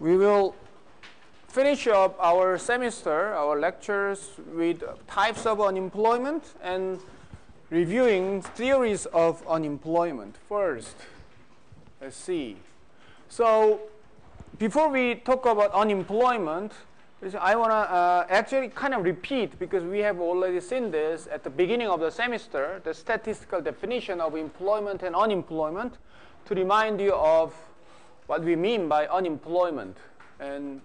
we will finish up our semester, our lectures with types of unemployment and reviewing theories of unemployment. First, let's see. So before we talk about unemployment, I want to actually kind of repeat, because we have already seen this at the beginning of the semester, the statistical definition of employment and unemployment, to remind you of what we mean by unemployment. And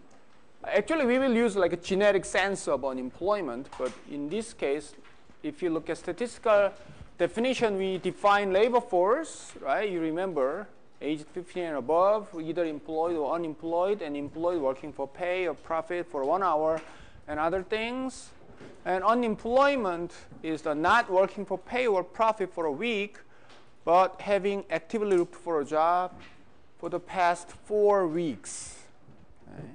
actually we will use like a generic sense of unemployment, but in this case, if you look at statistical definition, we define labor force, right? You remember, aged 15 and above, either employed or unemployed, and employed working for pay or profit for 1 hour and other things. And unemployment is the not working for pay or profit for a week, but having actively looked for a job for the past 4 weeks. Okay?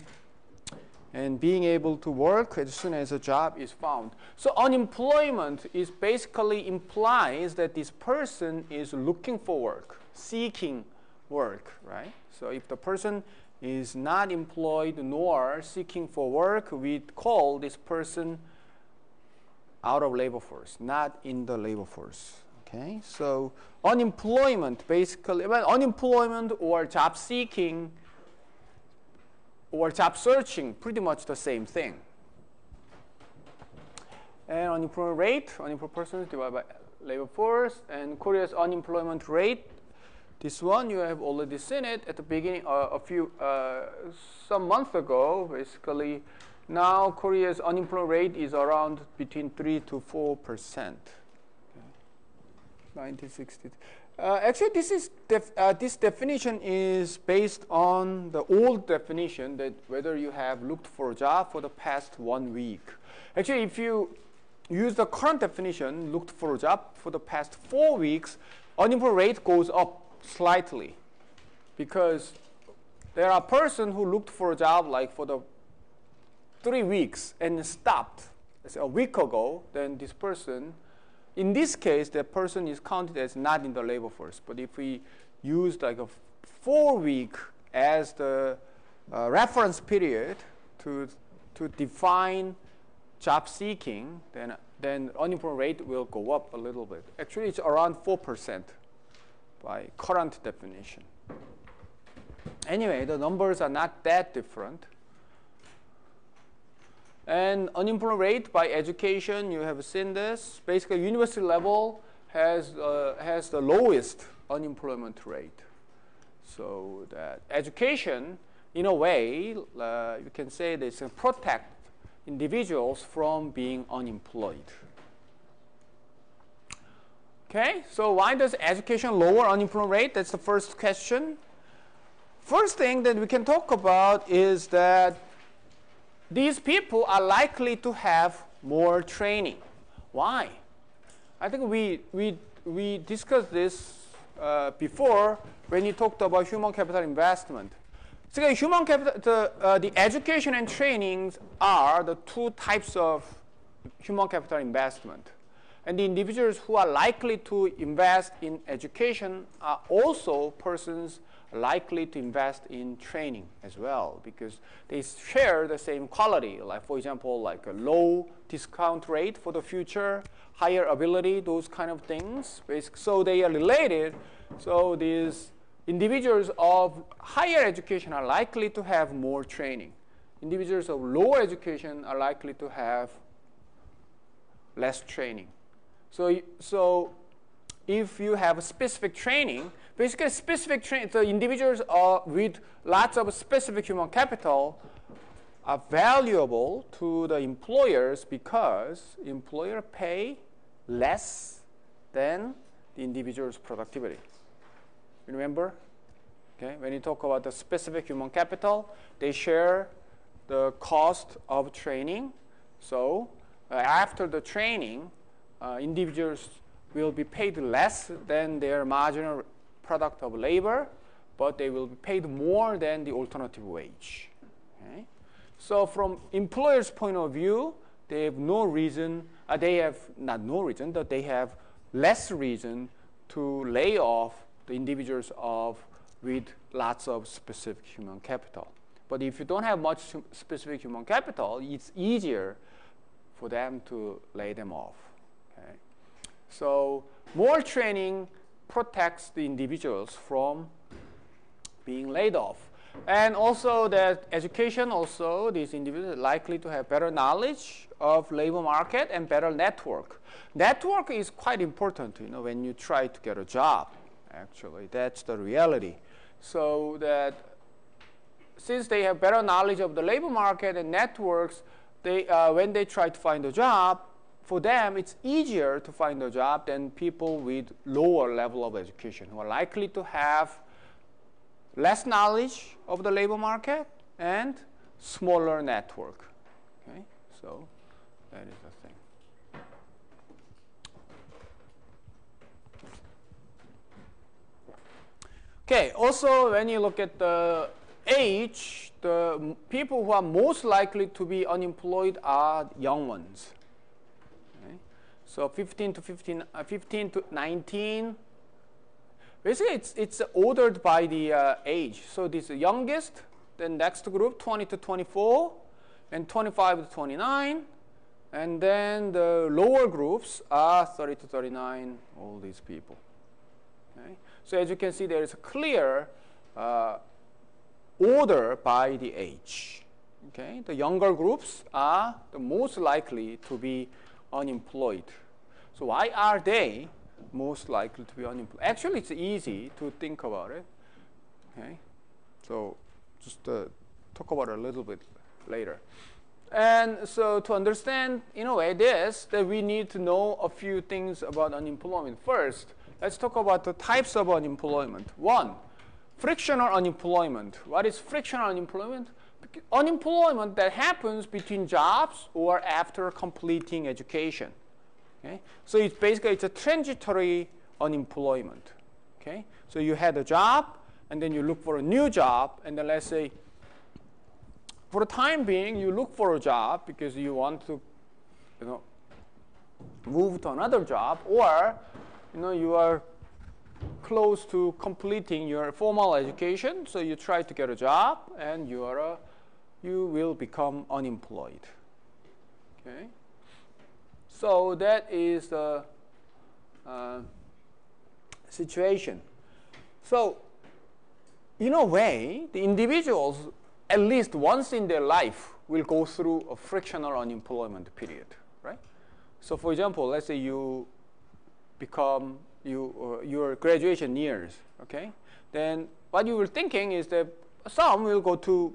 And being able to work as soon as a job is found. So unemployment is basically implies that this person is looking for work, seeking work, right? So if the person is not employed nor seeking for work, we call this person out of labor force, not in the labor force. Okay, so unemployment basically, well, unemployment or job seeking or job searching, pretty much the same thing. And unemployment rate, unemployed persons divided by labor force, and Korea's unemployment rate. This one you have already seen it at the beginning, some months ago. Basically, now Korea's unemployment rate is around between 3 to 4%. Okay. 1960. Actually, this definition is based on the old definition that whether you have looked for a job for the past 1 week. Actually, if you use the current definition, looked for a job for the past 4 weeks, unemployment rate goes up slightly, because there are persons who looked for a job like for the 3 weeks and stopped, let's say a week ago. Then this person, in this case, that person is counted as not in the labor force. But if we use like a 4 week as the reference period to define job seeking, then unemployment rate will go up a little bit. Actually, it's around 4%. By current definition. Anyway, the numbers are not that different. And unemployment rate by education, you have seen this. Basically, university level has the lowest unemployment rate. So that education, in a way, you can say this protect individuals from being unemployed. Okay, so why does education lower unemployment rate? That's the first question. First thing that we can talk about is that these people are likely to have more training. Why? I think we discussed this before when you talked about human capital investment. So human capital, the education and trainings are the two types of human capital investment. And the individuals who are likely to invest in education are also persons likely to invest in training as well, because they share the same quality. Like, for example, like a low discount rate for the future, higher ability, those kind of things. So they are related. So these individuals of higher education are likely to have more training. Individuals of lower education are likely to have less training. So if you have a specific training, basically specific training, the individuals with lots of specific human capital are valuable to the employers because employer pay less than the individual's productivity. Remember? Okay, when you talk about the specific human capital, they share the cost of training. So after the training, individuals will be paid less than their marginal product of labor, but they will be paid more than the alternative wage. Okay? So from employers' point of view, they have no reason, they have not no reason, but they have less reason to lay off the individuals with lots of specific human capital. But if you don't have much specific human capital, it's easier for them to lay them off. Okay? So more training protects the individuals from being laid off. And also that education also, these individuals are likely to have better knowledge of labor market and better network. Network is quite important, you know, when you try to get a job, actually. That's the reality. So that since they have better knowledge of the labor market and networks, they, when they try to find a job, for them it's easier to find a job than people with lower level of education who are likely to have less knowledge of the labor market and smaller network. Okay, so that is the thing. Okay, also when you look at the age, the people who are most likely to be unemployed are young ones. Okay? So 15 to 19. Basically, it's ordered by the age. So this youngest, then next group, 20 to 24, and 25 to 29. And then the lower groups are 30 to 39, all these people. Okay? So as you can see, there is a clear order by the age. Okay? The younger groups are the most likely to be unemployed. So why are they most likely to be unemployed? Actually, it's easy to think about it. Okay, so just talk about it a little bit later. And so to understand, in a way, this, that we need to know a few things about unemployment. First, let's talk about the types of unemployment. One, frictional unemployment. What is frictional unemployment? Unemployment that happens between jobs or after completing education. Okay? So it's basically it's a transitory unemployment. Okay? So you had a job, and then you look for a new job, and then let's say for the time being you look for a job because you want to, you know, move to another job, or you know you are close to completing your formal education, so you try to get a job, and you will become unemployed. Okay? So that is the situation. So in a way, the individuals, at least once in their life, will go through a frictional unemployment period, right? So for example, let's say you become, your graduation years, okay? Then what you were thinking is that some will go to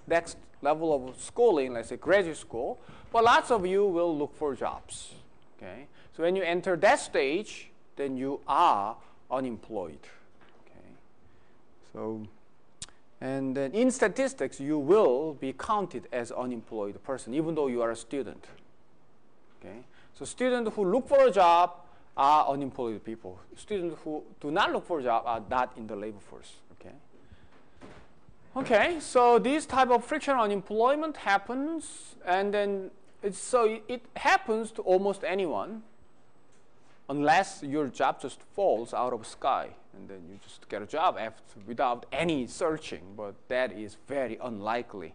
next level of schooling, let's say graduate school, but lots of you will look for jobs. Okay? So when you enter that stage, then you are unemployed. Okay? So, and then in statistics, you will be counted as unemployed person, even though you are a student. Okay? So students who look for a job are unemployed people. Students who do not look for a job are not in the labor force. Okay? Okay, so this type of frictional unemployment happens, and then it happens to almost anyone, unless your job just falls out of the sky, and then you just get a job without any searching, but that is very unlikely.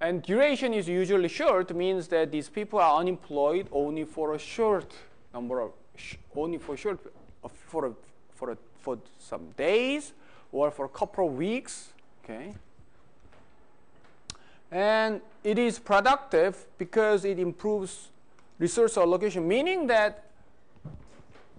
And duration is usually short, means that these people are unemployed only for a short number of, for some days or for a couple of weeks. Okay. And it is productive because it improves resource allocation, meaning that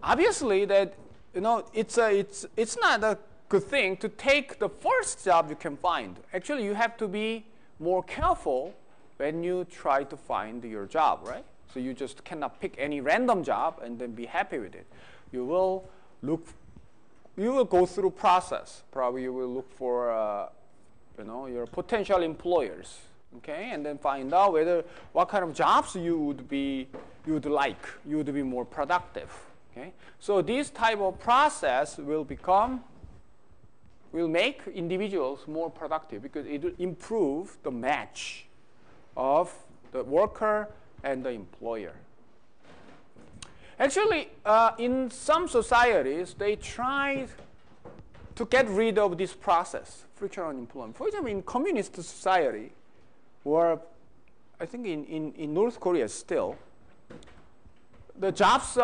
obviously that, you know, it's not a good thing to take the first job you can find. Actually, you have to be more careful when you try to find your job, right? So you just cannot pick any random job and then be happy with it. You will go through process. Probably you will look for you know, your potential employers, okay, and then find out what kind of jobs you would be more productive. Okay, so this type of process will make individuals more productive because it will improve the match of the worker and the employer. Actually, in some societies, they try to get rid of this process, friction on employment. For example, in communist society, or I think in North Korea still, the jobs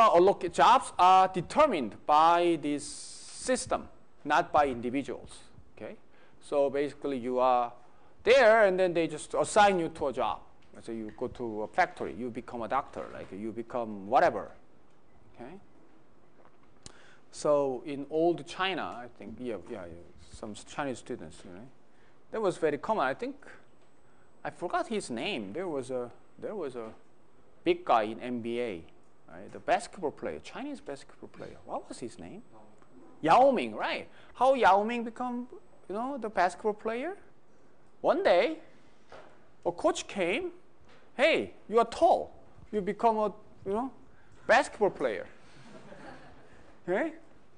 are determined by this system, not by individuals. Okay, so basically you are there, and then they just assign you to a job. So you go to a factory, you become a doctor, like you become whatever. Okay. So in old China, I think, some Chinese students, that was very common. I think I forgot his name. There was a big guy in NBA, right? The basketball player, Chinese basketball player. What was his name? Yao Ming, right? How Yao Ming become, the basketball player? One day, a coach came. Hey, you are tall. You become a, basketball player. Okay?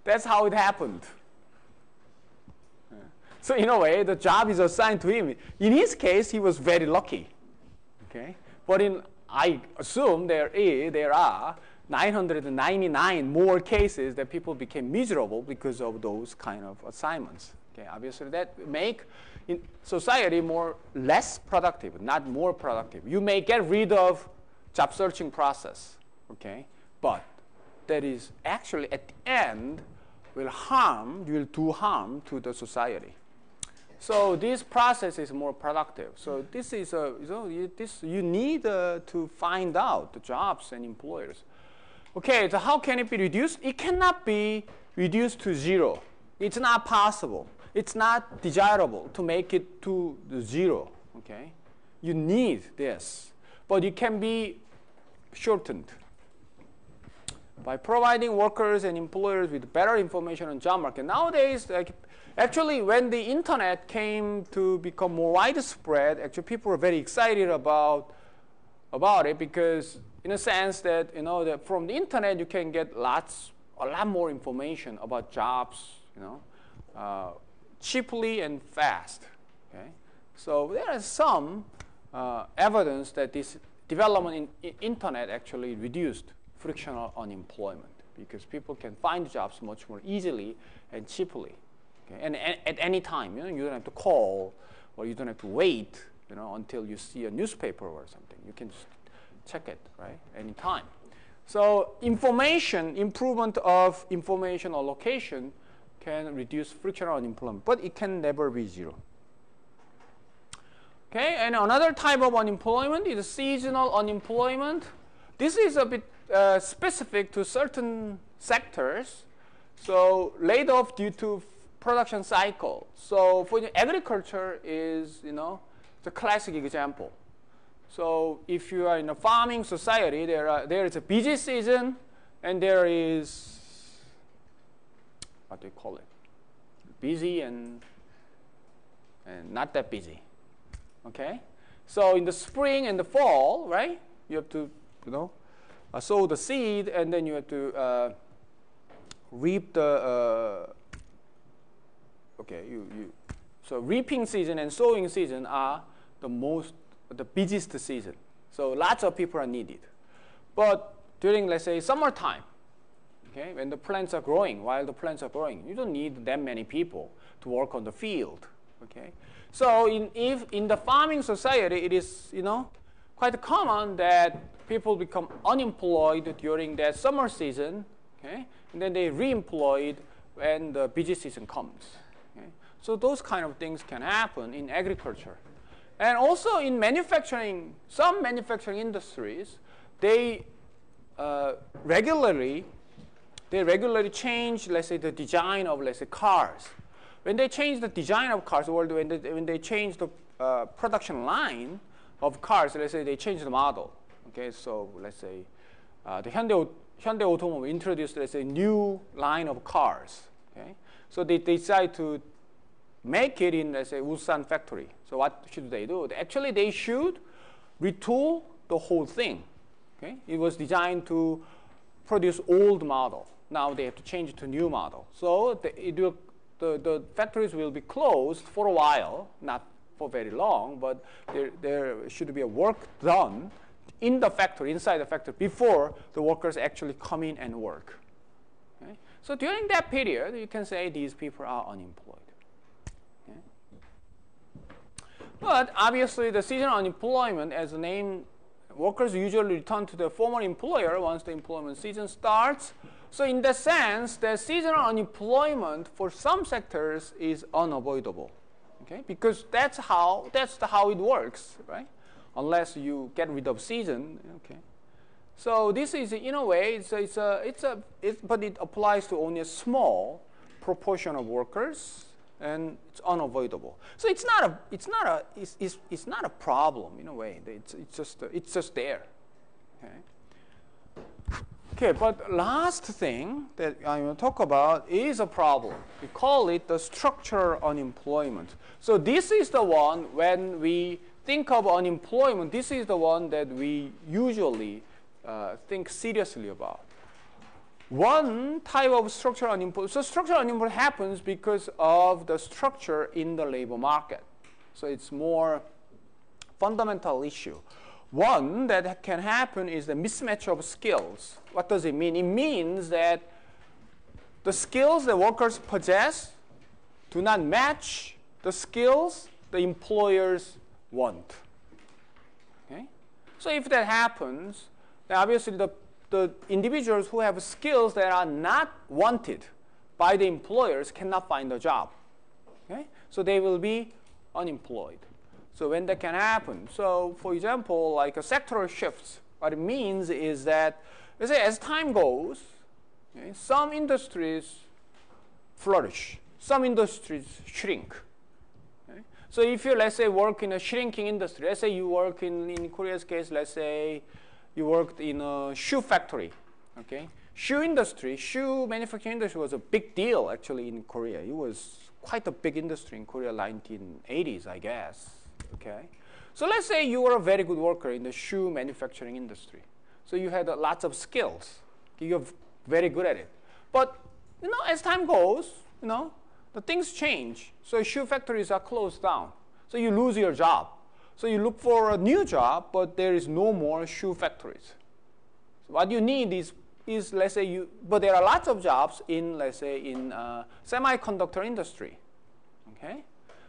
That's how it happened. So in a way, the job is assigned to him. In his case, he was very lucky. Okay? But I assume there are 999 more cases that people became miserable because of those kind of assignments. Okay? Obviously, that make in society less productive, not more productive. You may get rid of job searching process, okay? But that is actually at the end will do harm to the society. So this process is more productive. So this is you need to find out the jobs and employers. Okay, so how can it be reduced? It cannot be reduced to zero. It's not possible. It's not desirable to make it to zero. Okay, you need this, but it can be shortened by providing workers and employers with better information on job market. Nowadays, actually, when the internet came to become more widespread, actually people were very excited about it because, in a sense that that from the internet you can get a lot more information about jobs, cheaply and fast. Okay, so there is some evidence that this development in internet actually reduced frictional unemployment because people can find jobs much more easily and cheaply, okay? And at any time. You don't have to call or you don't have to wait until you see a newspaper or something. You can just check it, right, anytime. So improvement of information or location can reduce frictional unemployment, but it can never be zero. Okay, and another type of unemployment is seasonal unemployment. This is a bit specific to certain sectors. So laid off due to production cycle. So for agriculture is the classic example. So if you are in a farming society, there is a busy season and there is what do you call it? Busy and not that busy. Okay? So in the spring and the fall, right? You have to, sow the seed, and then you have to reap the. So reaping season and sowing season are the busiest season. So lots of people are needed. But during, let's say, summertime, okay, when the plants are growing, you don't need that many people to work on the field. Okay, so in the farming society, it is quite common that people become unemployed during that summer season, okay, and then they re-employed when the busy season comes. Okay? So those kind of things can happen in agriculture, and also in manufacturing. Some manufacturing industries, they regularly change, let's say, the design of, let's say, cars. When they change the design of cars, or when they change the production line of cars, let's say they change the model. Okay, so let's say the Hyundai Automobile introduced, let's say, new line of cars. Okay, so they decide to make it in, let's say, Ulsan factory. So what should they do? Actually, they should retool the whole thing. Okay, it was designed to produce old model. Now they have to change it to new model. So the factories will be closed for a while, not for very long, but there should be a work done in the factory, inside the factory, before the workers actually come in and work. Okay? So during that period, you can say these people are unemployed. Okay? But obviously, the seasonal unemployment, as the name, workers usually return to their former employer once the employment season starts. So in that sense, the seasonal unemployment for some sectors is unavoidable. Okay? Because that's how it works, right? Unless you get rid of season. Okay? So this is, in a way, but it applies to only a small proportion of workers, and it's unavoidable. So it's not a problem in a way. It's just there. Okay. Okay, but last thing that I'm going to talk about is a problem. We call it the structural unemployment. So this is the one, when we think of unemployment, this is the one that we usually think seriously about. One type of structural unemployment. So structural unemployment happens because of the structure in the labor market. So it's more fundamental issue. One that can happen is the mismatch of skills. What does it mean? It means that the skills that workers possess do not match the skills the employers want. Okay? So if that happens, then obviously the individuals who have skills that are not wanted by the employers cannot find a job. Okay? So they will be unemployed. So when that can happen, so for example, like a sectoral shifts, what it means is that, let's say as time goes, okay, some industries flourish, some industries shrink. Okay? So if you, let's say, work in a shrinking industry, let's say you work in Korea's case, let's say you worked in a shoe factory, okay? Shoe manufacturing industry was a big deal actually in Korea. It was quite a big industry in Korea, 1980s, I guess. Okay, so let's say you were a very good worker in the shoe manufacturing industry. So you had lots of skills. You're very good at it. But as time goes, the things change. So shoe factories are closed down. So you lose your job. So you look for a new job, but there is no more shoe factories. So what you need is let's say but there are lots of jobs in, let's say, in semiconductor industry. Okay.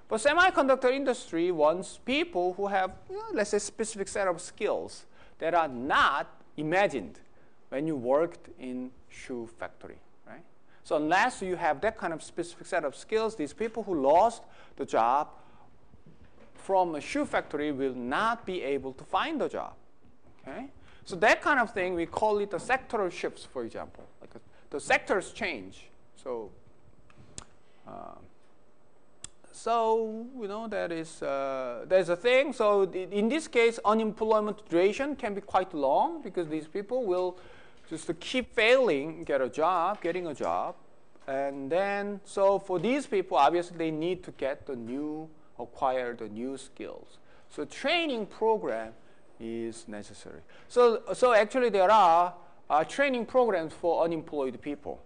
But semiconductor industry wants people who have, let's say, specific set of skills that are not imagined when you worked in shoe factory, right? So unless you have that kind of specific set of skills, these people who lost the job from a shoe factory will not be able to find a job, okay? So that kind of thing, we call it the sectoral shifts, for example. Like the sectors change. So that is there's a thing. So in this case, unemployment duration can be quite long because these people will just keep failing getting a job, and then so for these people, obviously they need to acquire the new skills. So training program is necessary. So actually there are training programs for unemployed people.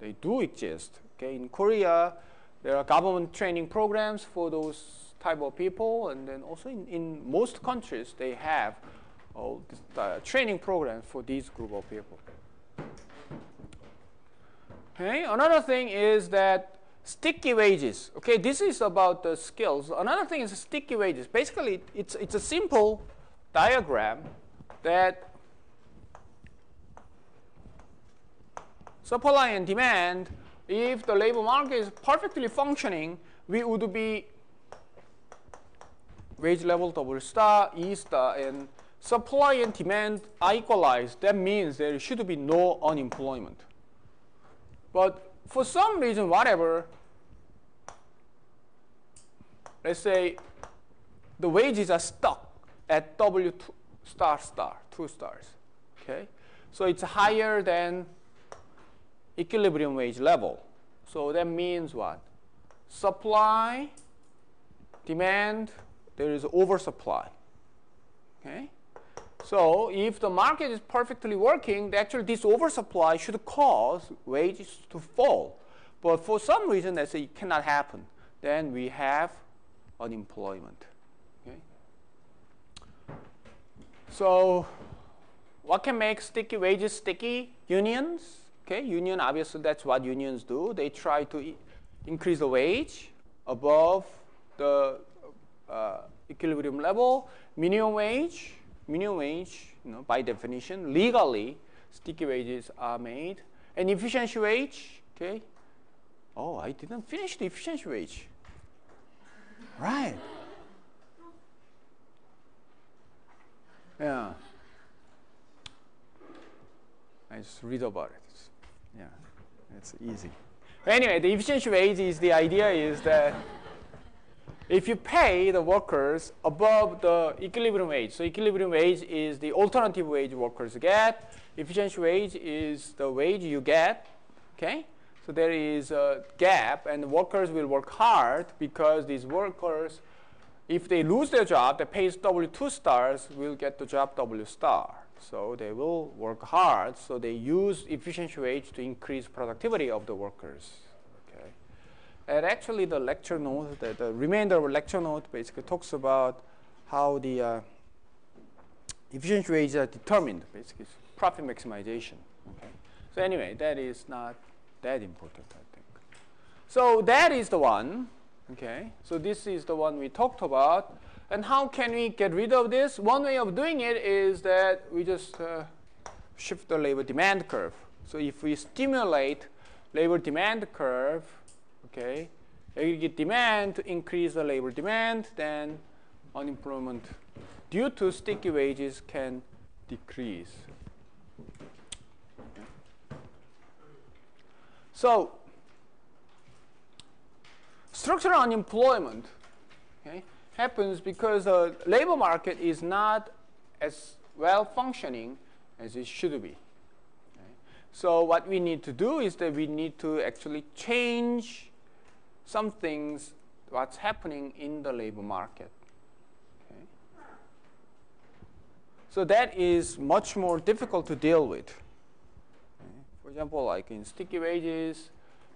They do exist. Okay, in Korea, there are government training programs for those type of people, and then also in most countries they have training programs for these group of people. Okay, another thing is that sticky wages. Okay, this is about the skills. Another thing is sticky wages. Basically, it's a simple diagram that supply and demand. If the labor market is perfectly functioning, we would be wage level double star, E star, and supply and demand are equalized. That means there should be no unemployment. But for some reason, whatever, let's say the wages are stuck at W star, 2 stars. Okay, so it's higher than equilibrium wage level. So that means what? Supply, demand, there is oversupply. Okay? So if the market is perfectly working, actually this oversupply should cause wages to fall. But for some reason, let's say it cannot happen. Then we have unemployment. Okay? So what can make sticky wages sticky? Unions. Okay, union, obviously that's what unions do. They try to increase the wage above the equilibrium level. Minimum wage, by definition, legally, sticky wages are made. And efficiency wage, okay. Oh, I didn't finish the efficiency wage. Right. Yeah. I just read about it. Yeah, it's easy. Anyway, the efficiency wage is the idea is that if you pay the workers above the equilibrium wage, so equilibrium wage is the alternative wage workers get. Efficiency wage is the wage you get. Okay, so there is a gap, and workers will work hard because these workers, if they lose their job, that pays W2 stars will get the job W star. So they will work hard. So they use efficiency wage to increase productivity of the workers. Okay. And actually, the lecture note, the remainder of lecture note, basically talks about how the efficiency wages are determined. Basically, it's profit maximization. Okay. So anyway, that is not that important, I think. So that is the one. Okay. So this is the one we talked about. And how can we get rid of this? One way of doing it is that we just shift the labor demand curve. So if we stimulate labor demand curve, okay, aggregate demand to increase the labor demand, then unemployment due to sticky wages can decrease. So structural unemployment, okay, happens because the labor market is not as well functioning as it should be. Okay. So what we need to do is that we need to actually change some things, what's happening in the labor market. Okay. So that is much more difficult to deal with. Okay. For example, like in sticky wages,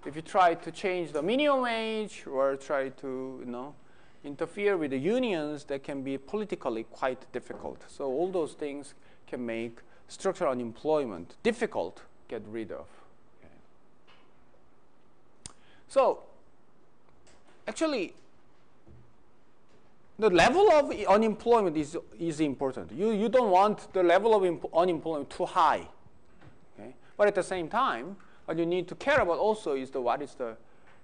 if you try to change the minimum wage or try to, interfere with the unions, that can be politically quite difficult. So all those things can make structural unemployment difficult to get rid of. Okay. So actually, the level of unemployment is important. You don't want the level of unemployment too high. Okay? But at the same time, what you need to care about also is what is the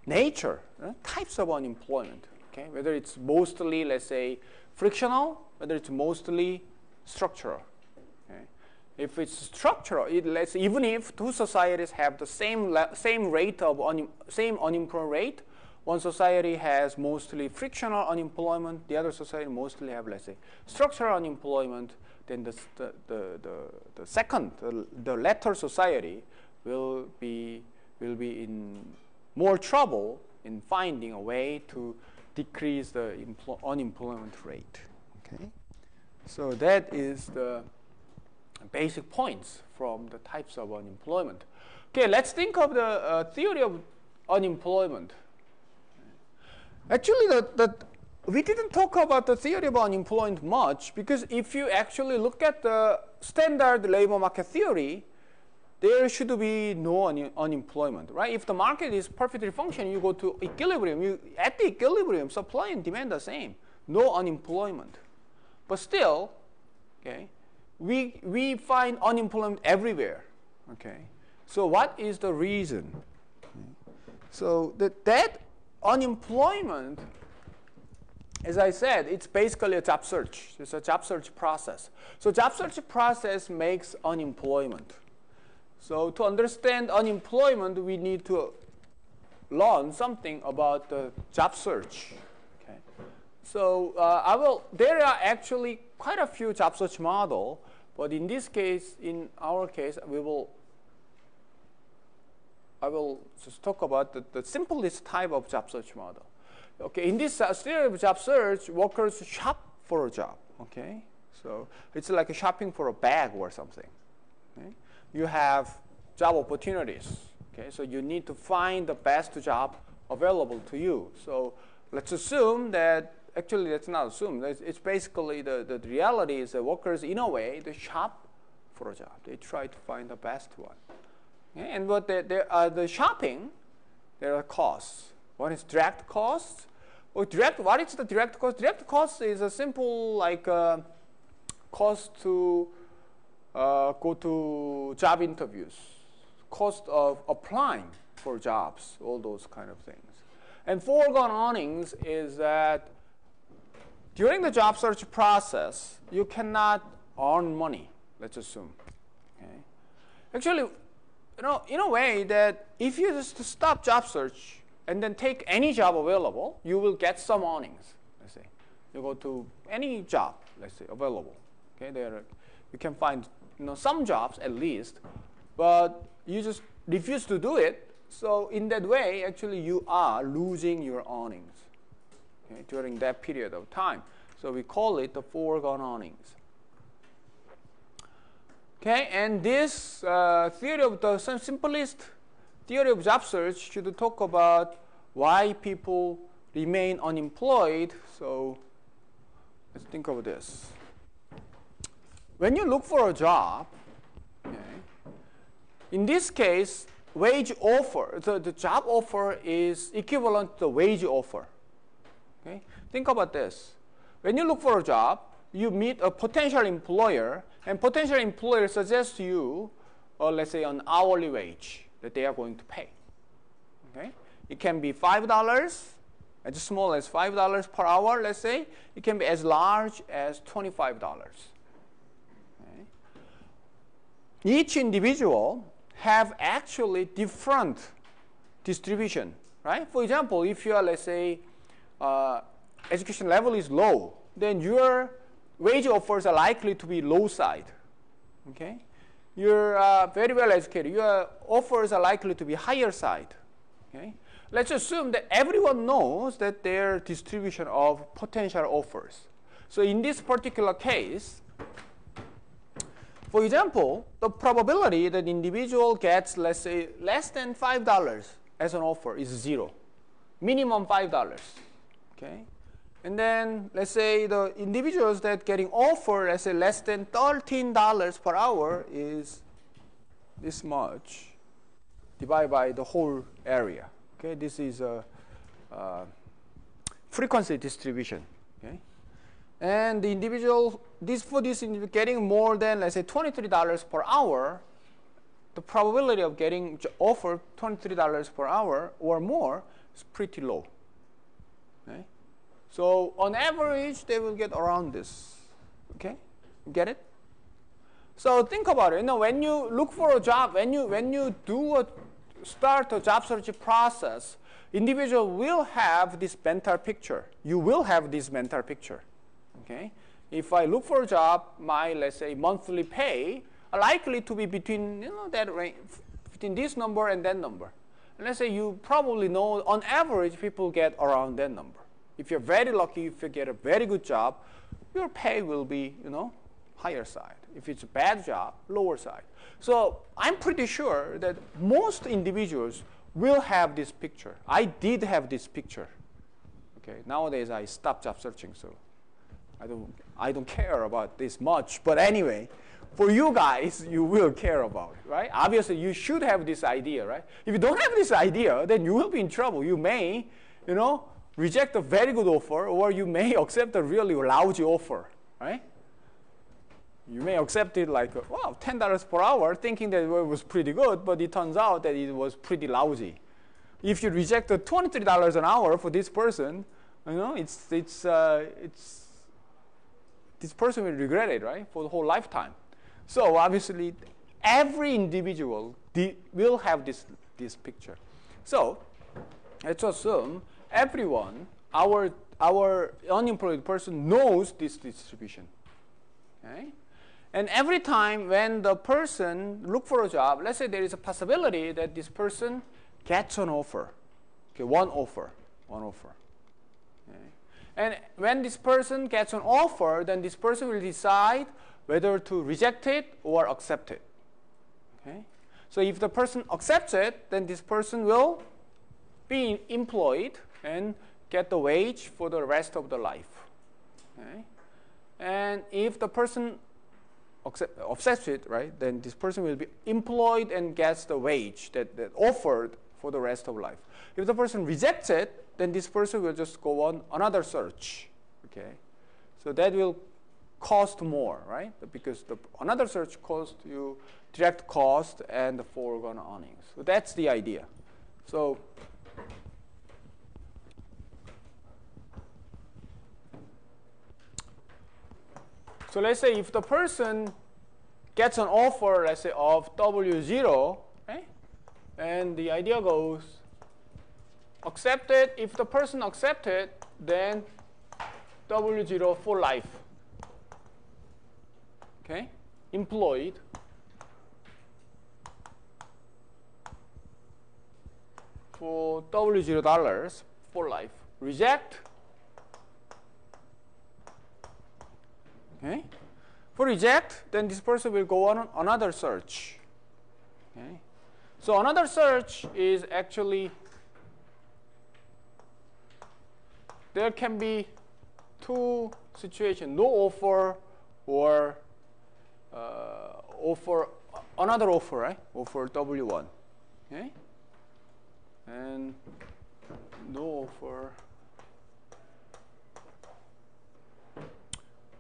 nature, types of unemployment. Okay? Whether it's mostly, let's say, frictional, whether it's mostly structural. Okay? If it's structural, even if two societies have the same rate of same unemployment rate, one society has mostly frictional unemployment, the other society mostly have, let's say, structural unemployment, then the latter society will be in more trouble in finding a way to decrease the unemployment rate. Okay, so that is the basic points from the types of unemployment. Okay, let's think of the theory of unemployment. Actually, we didn't talk about the theory of unemployment much, because if you actually look at the standard labor market theory, there should be no unemployment, right? If the market is perfectly functioning, you go to equilibrium. At the equilibrium, supply and demand are the same. No unemployment. But still, okay, we find unemployment everywhere. Okay, so what is the reason? Okay. So that unemployment, as I said, it's basically a job search. It's a job search process. So job search process makes unemployment. So to understand unemployment, we need to learn something about the job search. Okay. So there are actually quite a few job search models, but in this case, in our case, I will just talk about the simplest type of job search model. Okay, in this theory of job search, workers shop for a job. Okay, so it's like shopping for a bag or something. Okay? You have job opportunities. Okay, so you need to find the best job available to you. So let's assume that, actually let's not assume, it's basically the reality is that workers, in a way, they shop for a job. They try to find the best one. Okay? And what the shopping, there are costs. One is direct costs. What is the direct cost? Direct cost is a simple like cost to go to job interviews, cost of applying for jobs, all those kind of things. And foregone earnings is that during the job search process, you cannot earn money, let's assume. Okay? Actually, in a way that if you just stop job search and then take any job available, you will get some earnings, let's say. You go to any job, let's say, available. Okay? You can find some jobs at least, but you just refuse to do it. So in that way, actually, you are losing your earnings, okay, during that period of time. So we call it the foregone earnings. Okay, and this theory of the simplest theory of job search should talk about why people remain unemployed. So let's think of this. When you look for a job, okay, in this case, wage offer, the job offer is equivalent to the wage offer. Okay? Think about this. When you look for a job, you meet a potential employer, and potential employer suggests to you, let's say, an hourly wage that they are going to pay. Okay? It can be $5, as small as $5 per hour, let's say. It can be as large as $25. Okay? Each individual have actually different distribution, right? For example, if you are, let's say, education level is low, then your wage offers are likely to be low side, okay? You're very well educated, your offers are likely to be higher side, okay? Let's assume that everyone knows that their distribution of potential offers. So in this particular case, for example, the probability that individual gets, let's say, less than $5 as an offer is 0. Minimum $5. Okay? And then let's say the individuals that getting offered, let's say, less than $13 per hour is this much divided by the whole area. Okay? This is a frequency distribution. Okay? And the individual, for this individual getting more than, let's say, $23 per hour, the probability of getting offered $23 per hour or more is pretty low. Okay? So on average, they will get around this. Okay? Get it? So think about it. When you look for a job, when you start a job search process, individual will have this mental picture. You will have this mental picture. Okay? If I look for a job, my, let's say, monthly pay are likely to be between, that range, between this number and that number. And let's say you probably know, on average, people get around that number. If you're very lucky, if you get a very good job, your pay will be, higher side. If it's a bad job, lower side. So I'm pretty sure that most individuals will have this picture. I did have this picture. Okay? Nowadays, I stopped job searching, so I don't care about this much. But anyway, for you guys, you will care about it, right? Obviously, you should have this idea, right? If you don't have this idea, then you will be in trouble. You may, reject a very good offer, or you may accept a really lousy offer, right? You may accept it like, wow, $10 per hour, thinking that it was pretty good, but it turns out that it was pretty lousy. If you reject the $23 an hour for this person, this person will regret it, right, for the whole lifetime. So obviously, every individual will have this picture. So let's assume everyone, our unemployed person knows this distribution. Okay? And every time when the person look for a job, let's say there is a possibility that this person gets an offer. Okay, one offer. Okay? And when this person gets an offer, then this person will decide whether to reject it or accept it. Okay? So if the person accepts it, then this person will be employed and get the wage for the rest of the life. Okay? And if the person accepts it, right, then this person will be employed and gets the wage that offered for the rest of life. If the person rejects it, then this person will just go on another search. Okay, so that will cost more, right? Because another search costs you direct cost and the foregone earnings. So that's the idea. So let's say if the person gets an offer, let's say of W0, right? And the idea goes, accept it. If the person accepts it, then W0 for life. Okay, employed for $W0 for life. Reject. Okay, for reject, then this person will go on another search. Okay, so another search is actually, there can be two situations: no offer or another offer, right? Offer W1, okay, and no offer.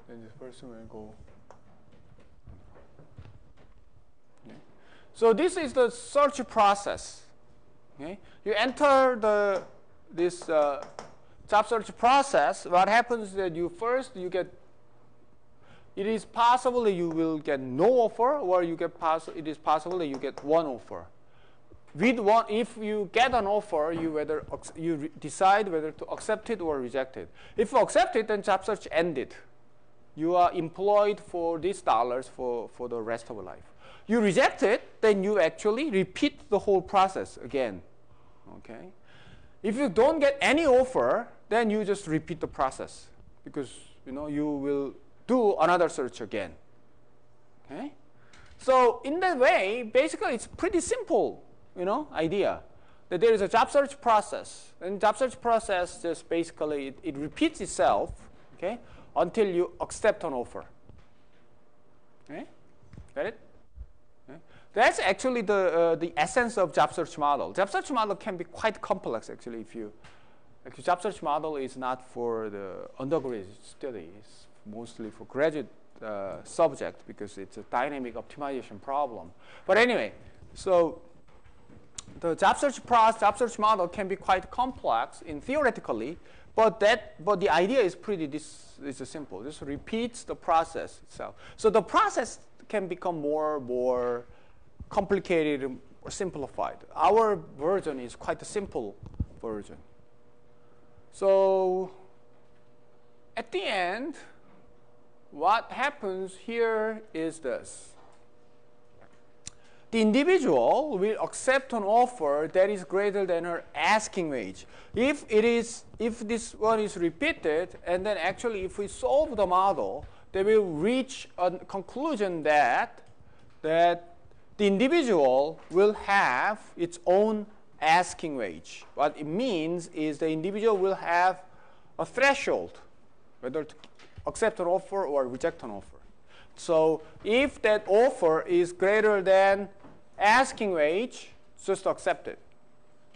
Then this person will go. Okay. So this is the search process. Okay, you enter this job search process. What happens is that you get. It is possible that you will get no offer, or it is possible that you get one offer. With one, if you get an offer, you decide whether to accept it or reject it. If you accept it, then job search ended. You are employed for these dollars for the rest of your life. You reject it, then you actually repeat the whole process again. Okay? If you don't get any offer, then you just repeat the process, because you will do another search again. Okay? So in that way, basically it's pretty simple, idea. That there is a job search process. And job search process just basically it repeats itself, okay, until you accept an offer. Okay? Got it? Okay. That's actually the essence of job search model. Job search model can be quite complex actually actually job search model is not for the undergraduate study. It's mostly for graduate subject, because it's a dynamic optimization problem. But anyway, so the job search model can be quite complex theoretically, but the idea is simple. This repeats the process itself. So the process can become more complicated or simplified. Our version is quite a simple version. So at the end, what happens here is this. The individual will accept an offer that is greater than her asking wage. If this one is repeated, and then actually if we solve the model, they will reach a conclusion that the individual will have its own asking wage. What it means is the individual will have a threshold, whether to accept an offer or reject an offer. So if that offer is greater than asking wage, just accept it.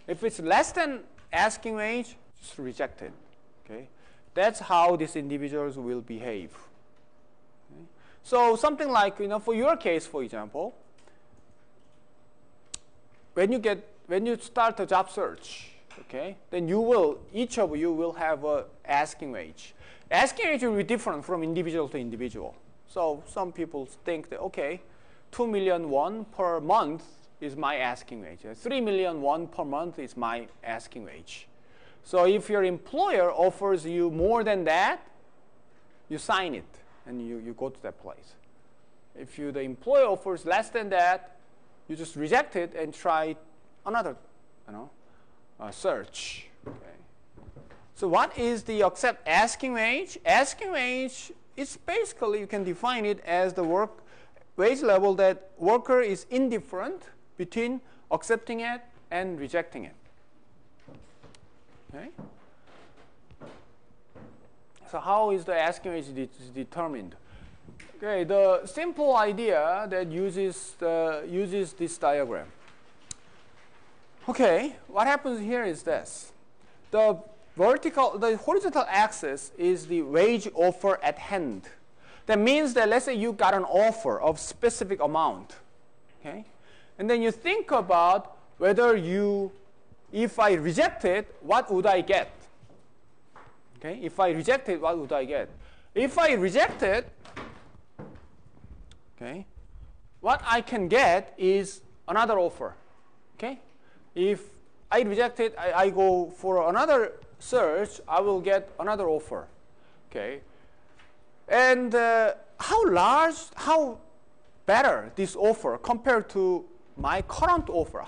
If it's less than asking wage, just reject it. Okay? That's how these individuals will behave. Okay? So something like, for your case, for example, when you start a job search, okay, then each of you will have a asking wage. Asking wage will be different from individual to individual. So some people think that, okay, 2 million won per month is my asking wage. 3 million won per month is my asking wage. So if your employer offers you more than that, you sign it and you go to that place. If the employer offers less than that, you just reject it and try another search. Okay. So what is the asking wage? Asking wage is basically, you can define it as the wage level that worker is indifferent between accepting it and rejecting it. Okay? So how is the asking wage determined? Okay, the simple idea that uses this diagram. Okay, what happens here is this. The horizontal axis is the wage offer at hand. That means that let's say you got an offer of specific amount. Okay? And then you think about whether if I reject it, what would I get? Okay? If I reject it, what would I get? If I reject it, okay, what I can get is another offer. Okay? If I reject it, I go for another search, I will get another offer. Okay? And how better this offer compared to my current offer?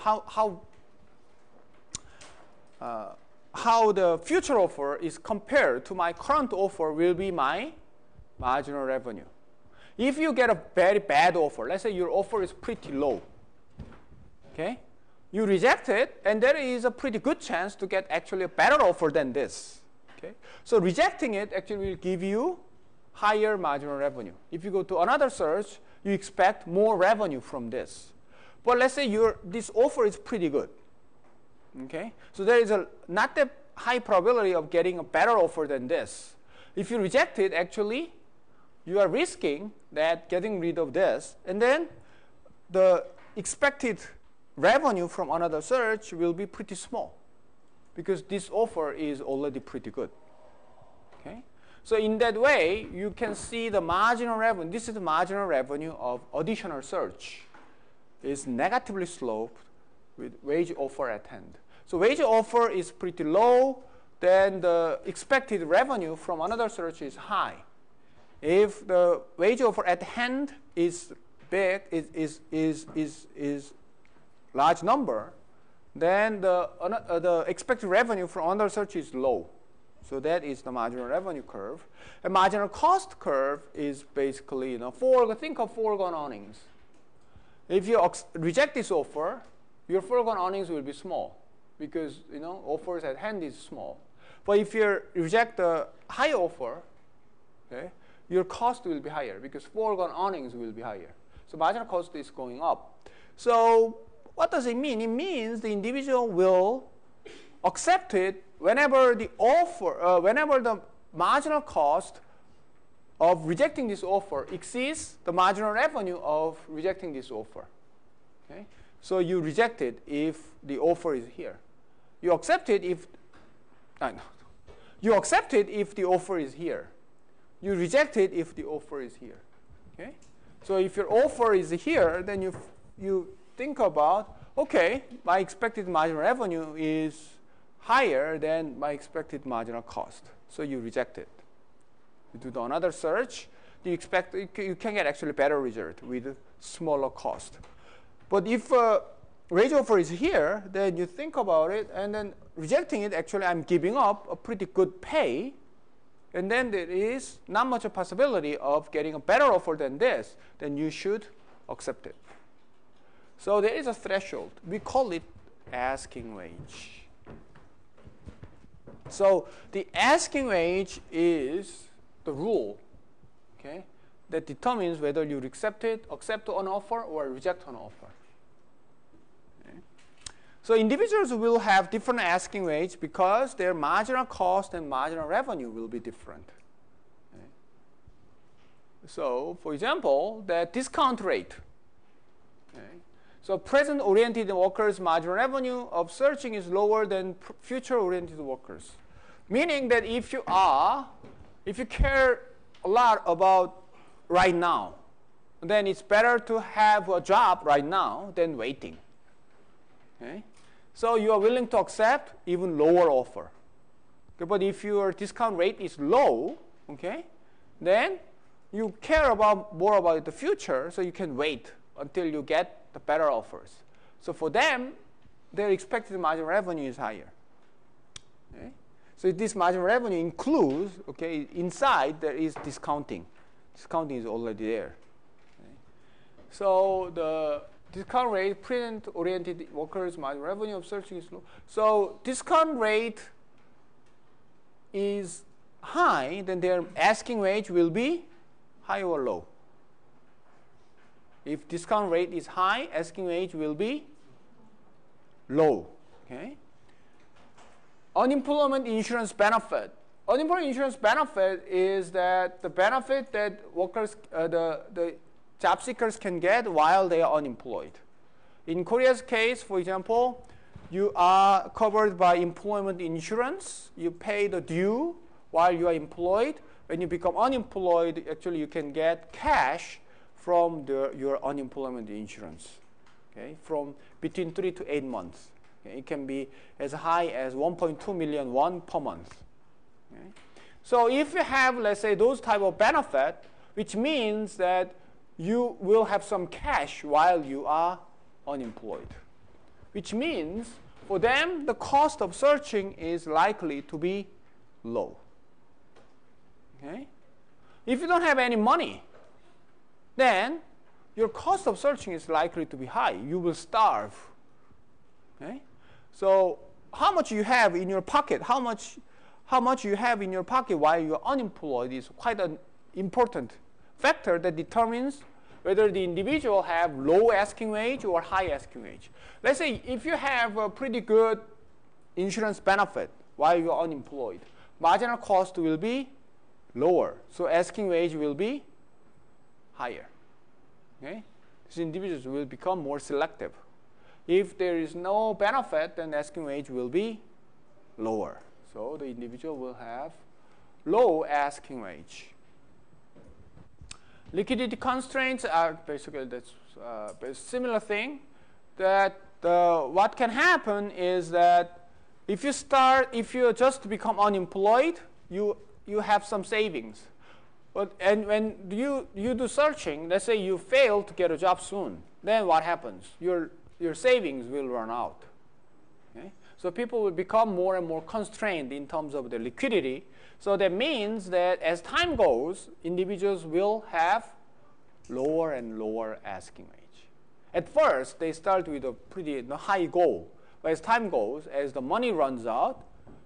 How the future offer is compared to my current offer will be my marginal revenue. If you get a very bad offer, let's say your offer is pretty low, okay? You reject it, and there is a pretty good chance to get actually a better offer than this. Okay? So rejecting it actually will give you higher marginal revenue. If you go to another search, you expect more revenue from this. But let's say this offer is pretty good. Okay? So there is not that high probability of getting a better offer than this. If you reject it, actually, you are risking that getting rid of this, and then the expected revenue from another search will be pretty small because this offer is already pretty good. Okay? So in that way, you can see the marginal revenue. This is the marginal revenue of additional search. It's negatively sloped with wage offer at hand. So wage offer is pretty low, then the expected revenue from another search is high. If the wage offer at hand is big, is large number, then the expected revenue from another search is low. So that is the marginal revenue curve. A marginal cost curve is basically, think of foregone earnings. If you reject this offer, your foregone earnings will be small because offers at hand is small. But if you reject the high offer, okay, your cost will be higher because foregone earnings will be higher. So marginal cost is going up. So what does it mean? It means the individual will accept it whenever the marginal cost of rejecting this offer exceeds the marginal revenue of rejecting this offer. Okay? So you reject it if the offer is here. You accept it if you accept it if the offer is here. You reject it if the offer is here. Okay? So if your offer is here, then you think about, okay, my expected marginal revenue is higher than my expected marginal cost. So you reject it. You do another search, you can get actually better result with smaller cost. But if wage offer is here, then you think about it, and then rejecting it, actually I'm giving up a pretty good pay, and then there is not much a possibility of getting a better offer than this, then you should accept it. So there is a threshold. We call it asking wage. So the asking wage is the rule, okay, that determines whether you accept an offer or reject an offer. Okay. So individuals will have different asking wage because their marginal cost and marginal revenue will be different. Okay. So for example, the discount rate. Okay. So present-oriented workers' marginal revenue of searching is lower than future-oriented workers. Meaning that if you care a lot about right now, then it's better to have a job right now than waiting. Okay? So you are willing to accept even lower offer. Okay, but if your discount rate is low, okay, then you care more about the future, so you can wait until you get the better offers. So for them, their expected marginal revenue is higher. Okay? So this marginal revenue includes, okay, inside there is discounting. Discounting is already there. Okay? So the discount rate, present-oriented workers' marginal revenue of searching is low. So discount rate is high, then their asking wage will be high or low. If discount rate is high, asking wage will be low. Okay. Unemployment insurance benefit. Unemployment insurance benefit is that the benefit that workers, the job seekers can get while they are unemployed. In Korea's case, for example, you are covered by employment insurance. You pay the due while you are employed. When you become unemployed, actually you can get cash from your unemployment insurance, okay, from between 3 to 8 months. Okay? It can be as high as 1.2 million won per month. Okay? So if you have, let's say, those type of benefit, which means that you will have some cash while you are unemployed, which means for them the cost of searching is likely to be low. Okay? If you don't have any money, then your cost of searching is likely to be high. You will starve. Okay? So how much you have in your pocket, how much you have in your pocket while you are unemployed is quite an important factor that determines whether the individual have low asking wage or high asking wage. Let's say if you have a pretty good insurance benefit while you are unemployed, marginal cost will be lower. So asking wage will be higher. Okay? These individuals will become more selective. If there is no benefit, then asking wage will be lower. So the individual will have low asking wage. Liquidity constraints are basically that's a similar thing. That what can happen is that if you just become unemployed, you have some savings. And when you do searching, let's say you fail to get a job soon, then what happens? Your savings will run out. Okay? So people will become more and more constrained in terms of their liquidity. So that means that as time goes, individuals will have lower and lower asking wage. At first, they start with a pretty high goal. But as time goes, as the money runs out,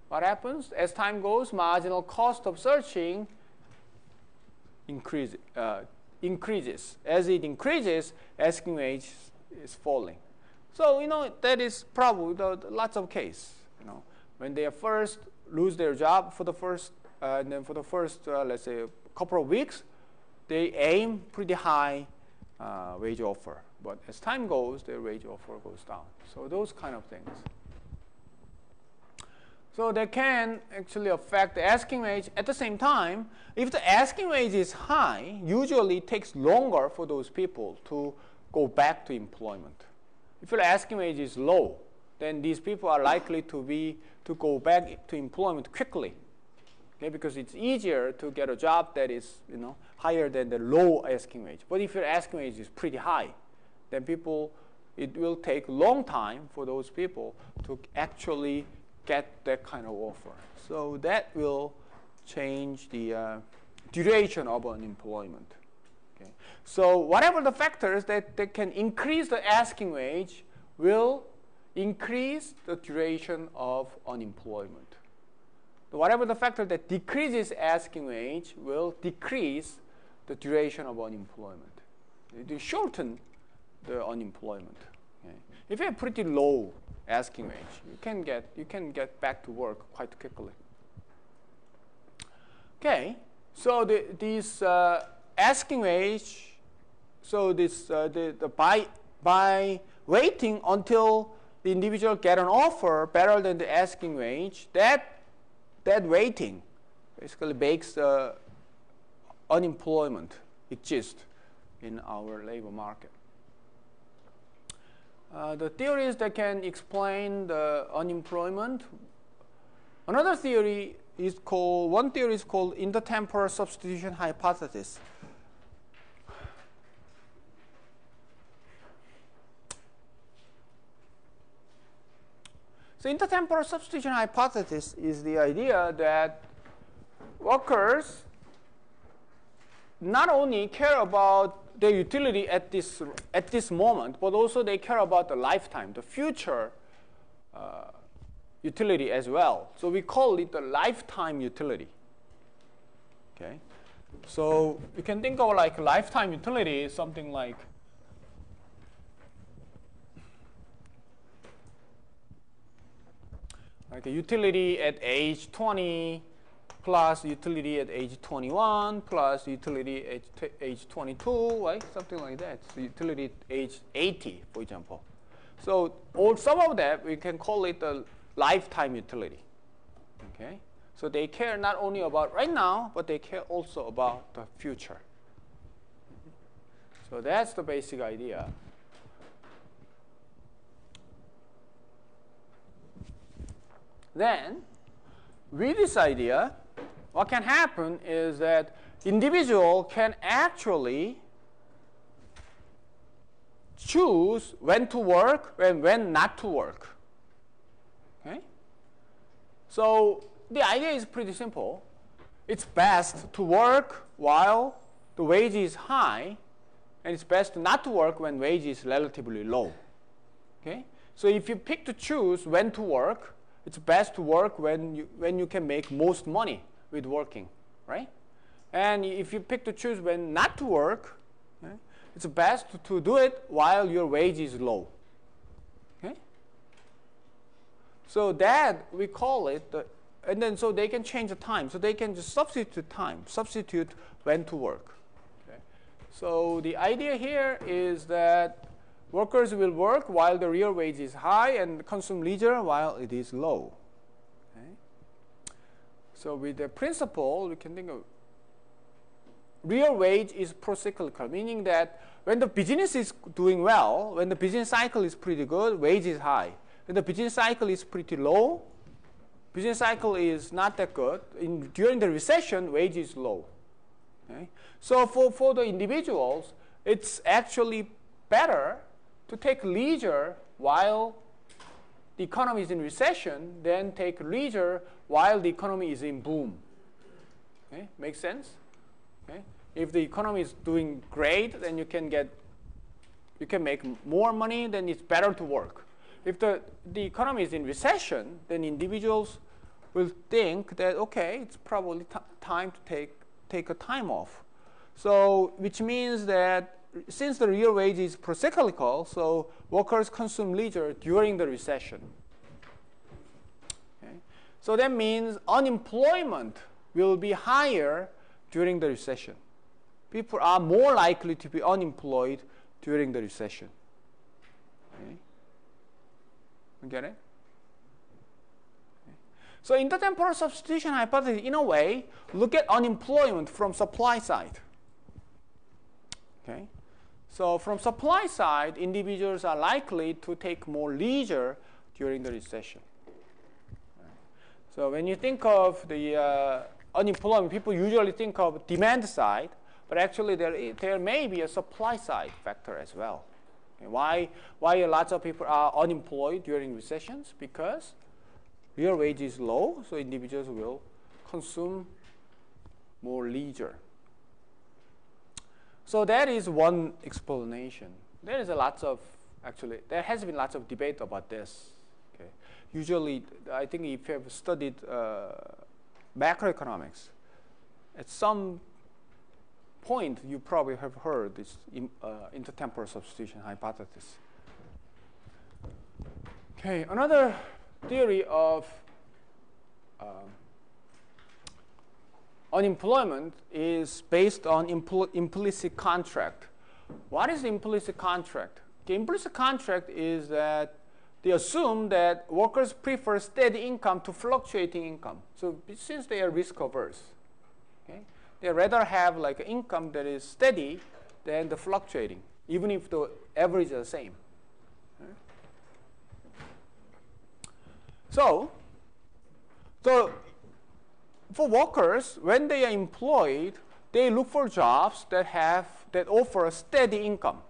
what happens? As time goes, marginal cost of searching increases. As it increases, asking wage is falling. So that is probably lots of cases. When they first lose their job for the first, and then for the first, let's say, a couple of weeks, they aim pretty high wage offer. But as time goes, their wage offer goes down. So those kind of things. So they can actually affect the asking wage. At the same time, if the asking wage is high, usually it takes longer for those people to go back to employment. If your asking wage is low, then these people are likely to go back to employment quickly. Okay, because it's easier to get a job that is higher than the low asking wage. But if your asking wage is pretty high, then it will take a long time for those people to actually get that kind of offer. So that will change the duration of unemployment. Okay. So whatever the factors that can increase the asking wage will increase the duration of unemployment. Whatever the factor that decreases asking wage will decrease the duration of unemployment. It will shorten the unemployment. Okay. If you have pretty low asking wage, you can get back to work quite quickly. Okay, so these asking wage, so this by waiting until the individual get an offer better than the asking wage, that waiting basically makes unemployment exist in our labor market. The theories that can explain the unemployment. One theory is called intertemporal substitution hypothesis. So intertemporal substitution hypothesis is the idea that workers not only care about their utility at this moment, but also they care about the lifetime, the future utility as well. So we call it the lifetime utility. Okay, so you can think of like lifetime utility is something like Like a utility at age 20 plus utility at age 21 plus utility at age 22, right? Something like that. So utility at age 80, for example. So or some of that, we can call it a lifetime utility. Okay? So they care not only about right now, but they care also about the future. So that's the basic idea. Then, with this idea, what can happen is that individual can actually choose when to work and when not to work. Okay? So the idea is pretty simple. It's best to work while the wage is high, and it's best not to work when wage is relatively low. Okay? So if you pick to choose when to work, it's best to work when you can make most money with working, right? And if you pick to choose when not to work, okay, it's best to do it while your wage is low. Okay? So that we call it, and then so they can change the time. So they can just substitute time, substitute when to work. Okay? So the idea here is that workers will work while the real wage is high and consume leisure while it is low. Okay? So with the principle, we can think of real wage is pro-cyclical, meaning that when the business is doing well, when the business cycle is pretty good, wage is high. When the business cycle is pretty low, business cycle is not that good. During the recession, wage is low. Okay? So for the individuals, it's actually better to take leisure while the economy is in recession than take leisure while the economy is in boom. Okay? Makes sense? Okay? If the economy is doing great, then you can make more money, then it's better to work. If the economy is in recession, then individuals will think that, okay, it's probably time to take a time off. So, which means that since the real wage is pro-cyclical, so workers consume leisure during the recession. Okay? So that means unemployment will be higher during the recession. People are more likely to be unemployed during the recession. Okay? You get it? Okay. So intertemporal substitution hypothesis, in a way, look at unemployment from supply side. Okay? So from supply side, individuals are likely to take more leisure during the recession. Right. So when you think of the unemployment, people usually think of demand side, but actually there may be a supply side factor as well. Okay. Why lots of people are unemployed during recessions? Because real wage is low, so individuals will consume more leisure. So that is one explanation. There has been lots of debate about this. Okay. Usually, I think if you have studied macroeconomics, at some point you probably have heard this intertemporal substitution hypothesis. Okay, another theory of unemployment is based on implicit contract. What is the implicit contract? The implicit contract is that they assume that workers prefer steady income to fluctuating income. So since they are risk averse, okay, they rather have like an income that is steady than the fluctuating, even if the average is the same. Okay. So for workers, when they are employed, they look for jobs that offer a steady income,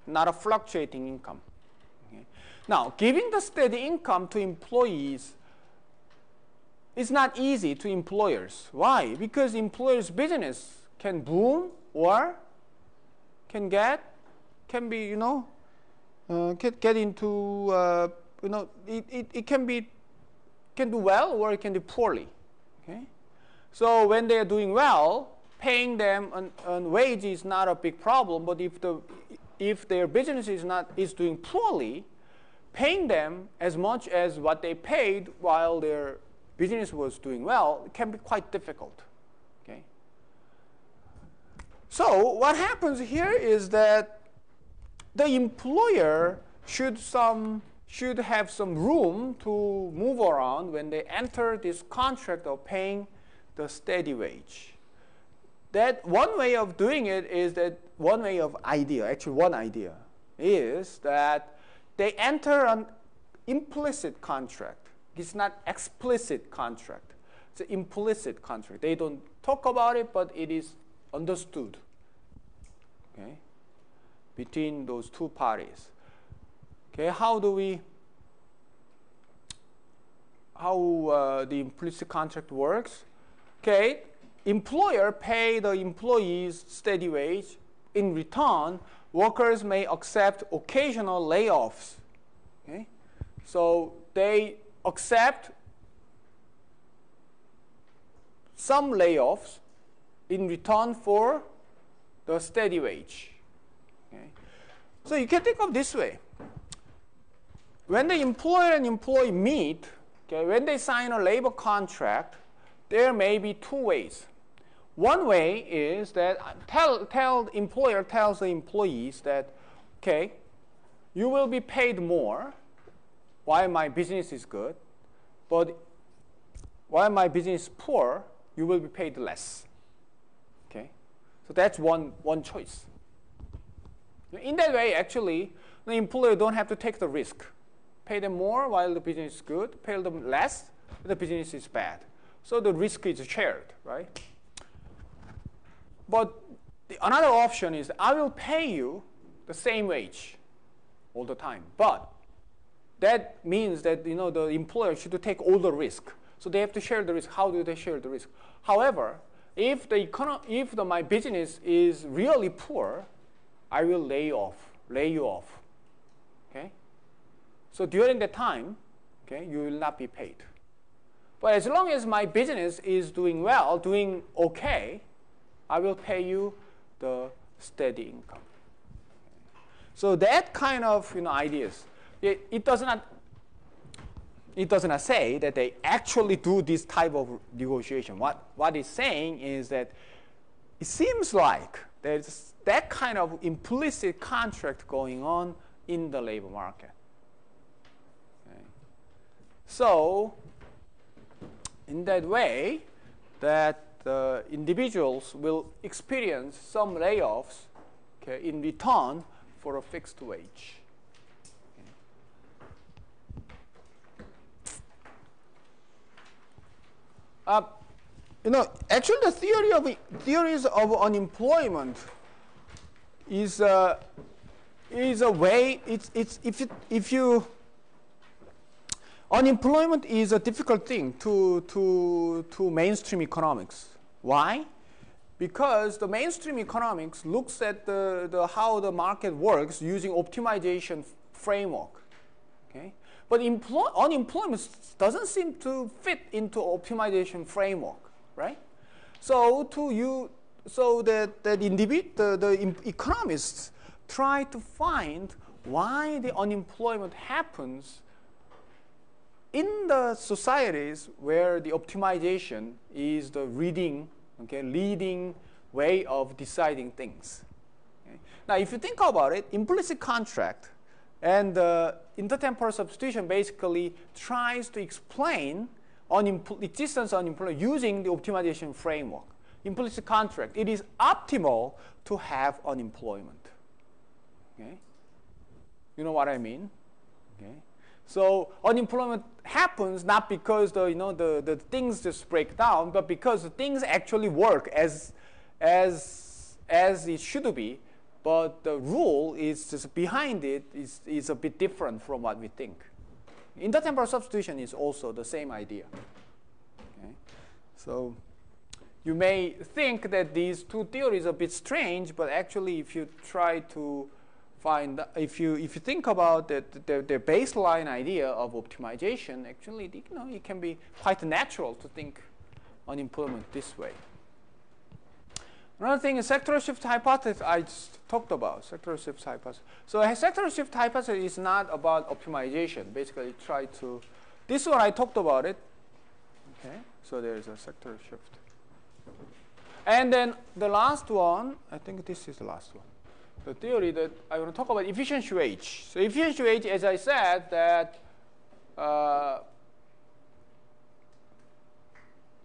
not a fluctuating income. Okay. Now, giving the steady income to employees is not easy to employers. Why? Because employers' business can boom or can get into it can do well or it can do poorly. Okay. So when they are doing well, paying them on wage is not a big problem. But if their business is doing poorly, paying them as much as what they paid while their business was doing well, it can be quite difficult. Okay? So what happens here is that the employer should have some room to move around when they enter this contract of paying the steady wage. That one way of doing it is that one idea is that they enter an implicit contract. It's not explicit contract. It's an implicit contract. They don't talk about it, but it is understood, okay, between those two parties. Okay, how the implicit contract works? Okay, employer pay the employees steady wage. In return, workers may accept occasional layoffs. Okay, so they accept some layoffs in return for the steady wage. Okay, so you can think of this way. When the employer and employee meet, okay, when they sign a labor contract, there may be two ways. One way is that employer tells the employees that, okay, you will be paid more while my business is good, but while my business is poor, you will be paid less. Okay, so that's one choice. In that way, actually, the employer don't have to take the risk. Pay them more while the business is good, pay them less if the business is bad. So the risk is shared, right? But another option is I will pay you the same wage all the time. But that means that the employer should take all the risk. So they have to share the risk. How do they share the risk? However, if my business is really poor, I will lay you off. Okay? So during that time, okay, you will not be paid. But as long as my business is doing well, doing okay, I will pay you the steady income. So that kind of ideas, it does not say that they actually do this type of negotiation. What it's saying is that it seems like there's that kind of implicit contract going on in the labor market. Okay. So in that way, that the individuals will experience some layoffs, okay, in return for a fixed wage. Okay. Actually, the theories of unemployment is a way. Unemployment is a difficult thing to mainstream economics. Why? Because the mainstream economics looks at how the market works using optimization framework. Okay? But unemployment doesn't seem to fit into optimization framework, right? So the economists try to find why the unemployment happens in the societies where the optimization is the leading way of deciding things. Okay? Now, if you think about it, implicit contract and intertemporal substitution basically tries to explain existence of unemployment using the optimization framework. Implicit contract, it is optimal to have unemployment. Okay? You know what I mean? Okay? So unemployment happens not because the things just break down, but because the things actually work as it should be. But the rule is just behind it is a bit different from what we think. Intertemporal substitution is also the same idea. Okay? So you may think that these two theories are a bit strange, but actually, if you try to find, if you think about the baseline idea of optimization, actually, it can be quite natural to think unemployment this way. Another thing is sectoral shift hypothesis I just talked about, sectoral shift hypothesis. So a sectoral shift hypothesis is not about optimization. Basically, try to, this one I talked about it. Okay, so there's a sectoral shift. And then the last one, I think this is the last one. The theory that I want to talk about, efficiency wage. So efficiency wage, as I said, that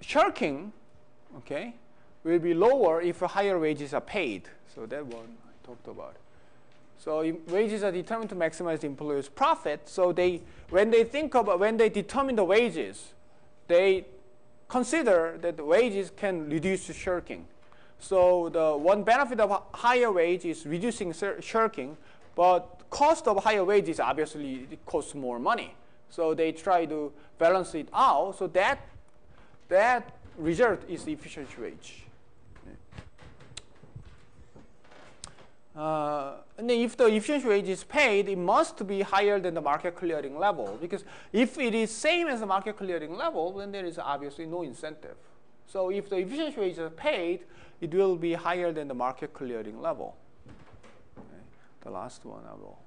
shirking, okay, will be lower if higher wages are paid. So that one I talked about. So wages are determined to maximize the employer's profit. So when they determine the wages, they consider that the wages can reduce shirking. So the one benefit of higher wage is reducing shirking, but cost of higher wages obviously it costs more money. So they try to balance it out. So that result is efficiency wage. And then if the efficiency wage is paid, it must be higher than the market clearing level. Because if it is same as the market clearing level, then there is obviously no incentive. So if the efficiency wage is paid, it will be higher than the market clearing level. Okay. The last one I will.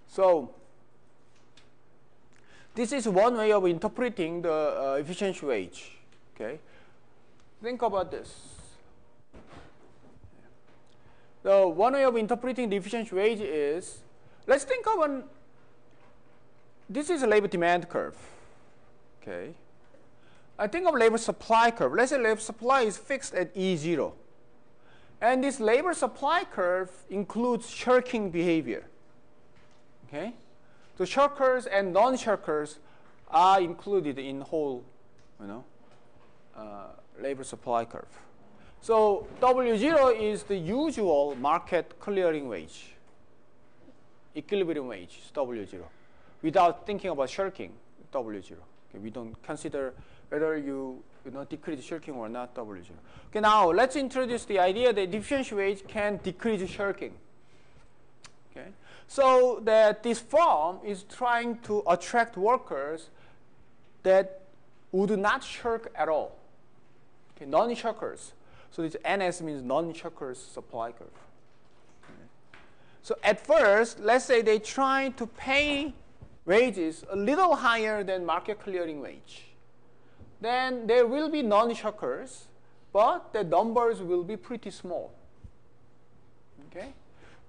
So this is one way of interpreting the efficiency wage. Okay, think about this. The one way of interpreting the efficiency wage is, let's think of this is a labor demand curve. Okay, I think of labor supply curve. Let's say labor supply is fixed at E0, and this labor supply curve includes shirking behavior. Okay, so shirkers and non-shirkers are included in whole, labor supply curve. So W0 is the usual market clearing wage, equilibrium wage is W0, without thinking about shirking, W0. Okay, we don't consider whether you decrease shirking or not, W0. Okay, now let's introduce the idea that efficiency wage can decrease shirking. Okay. So that this firm is trying to attract workers that would not shirk at all. Okay, non-shirkers. So this NS means non-shirkers supply curve. Okay. So at first, let's say they try to pay wages a little higher than market clearing wage. Then there will be non-shirkers, but the numbers will be pretty small. Okay.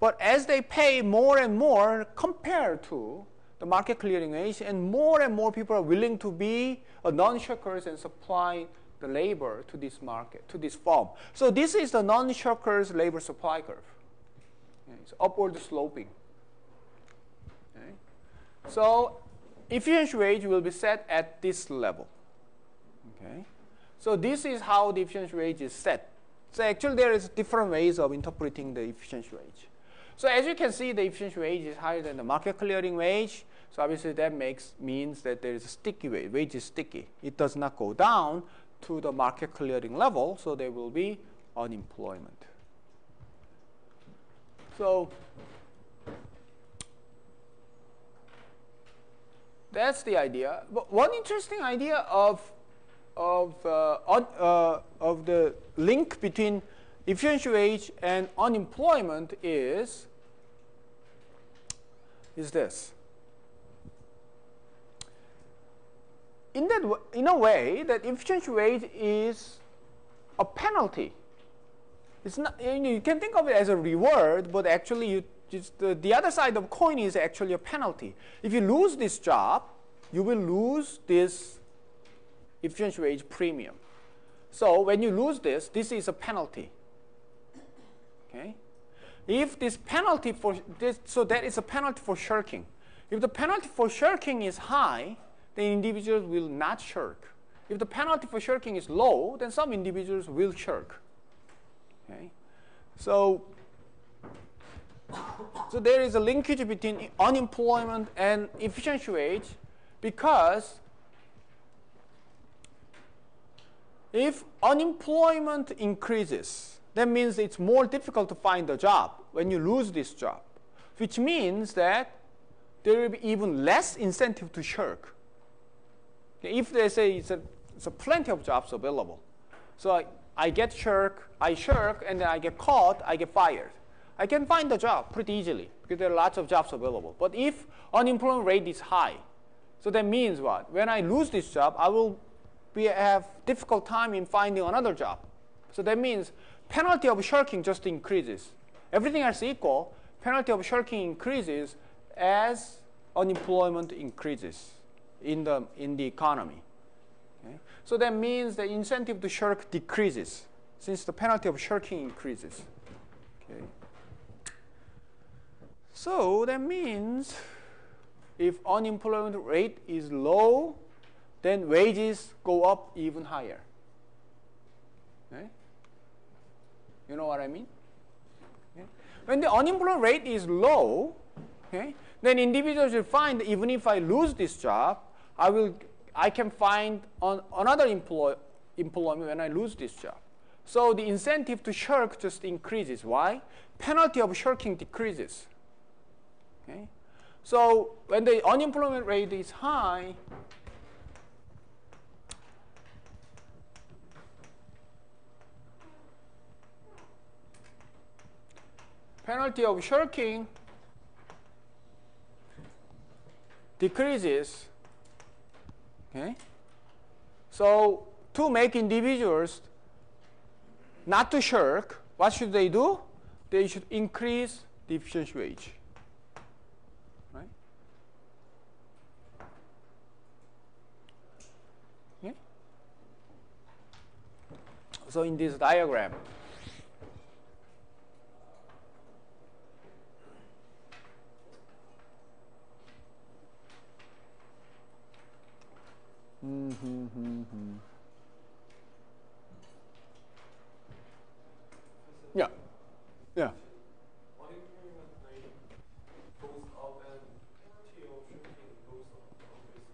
But as they pay more and more compared to the market clearing wage, and more people are willing to be non-shirkers and supply the labor to this market, to this firm. So this is the non-shirkers labor supply curve. Okay, it's upward sloping. Okay. So efficiency wage will be set at this level. Okay. So this is how the efficiency wage is set. So actually there is different ways of interpreting the efficiency wage. So as you can see, the efficiency wage is higher than the market clearing wage. So obviously that means that there is a sticky wage. Wage is sticky. It does not go down to the market clearing level, so there will be unemployment. So that's the idea. But one interesting idea of the link between efficiency wage and unemployment is this. In a way, that efficiency wage is a penalty. It's not, you can think of it as a reward, but actually the other side of the coin is actually a penalty. If you lose this job, you will lose this efficiency wage premium. So when you lose this is a penalty. Okay? If this penalty for this, so that is a penalty for shirking. If the penalty for shirking is high, then individuals will not shirk. If the penalty for shirking is low, then some individuals will shirk. Okay? So there is a linkage between unemployment and efficiency wage, because if unemployment increases, that means it's more difficult to find a job. when you lose this job, which means that there will be even less incentive to shirk. Okay, if they say it's plenty of jobs available, so I shirk, and then I get caught, I get fired. I can find a job pretty easily because there are lots of jobs available. But if unemployment rate is high, so that means what? When I lose this job, I will have difficult time in finding another job. So that means penalty of shirking just increases. Everything else equal, penalty of shirking increases as unemployment increases in the economy. Okay? So that means the incentive to shirk decreases since the penalty of shirking increases. Okay? So that means if unemployment rate is low, then wages go up even higher. Okay? You know what I mean? Okay? When the unemployment rate is low, okay, then individuals will find that even if I lose this job, I can find another employment when I lose this job. So the incentive to shirk just increases. Why? Penalty of shirking decreases. Okay? So when the unemployment rate is high, penalty of shirking decreases. Okay? So to make individuals not to shirk, what should they do? They should increase the efficiency wage. Right? Okay? So in this diagram, yeah, yeah.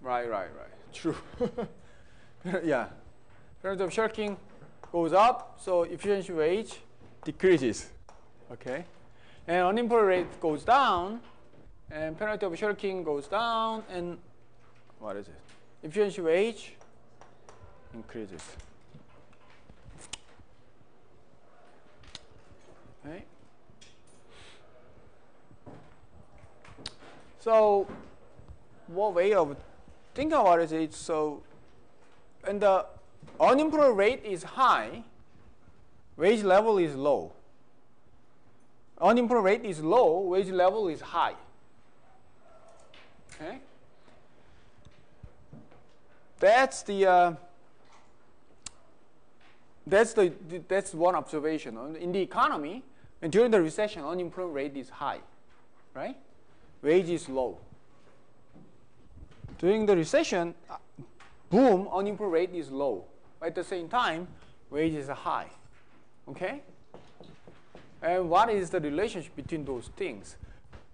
Right. True. Yeah. Penalty of shirking goes up, so efficiency wage decreases. Okay. And unemployment rate goes down, and penalty of shirking goes down, and what is it? Efficiency wage increases. Okay. So, what way of thinking about it is so when the unemployment rate is high, wage level is low. Unemployment rate is low, wage level is high. Okay. That's one observation. In the economy, and during the recession, unemployment rate is high, right? Wage is low. During the recession, boom, unemployment rate is low. At the same time, wages are high. Okay? And what is the relationship between those things?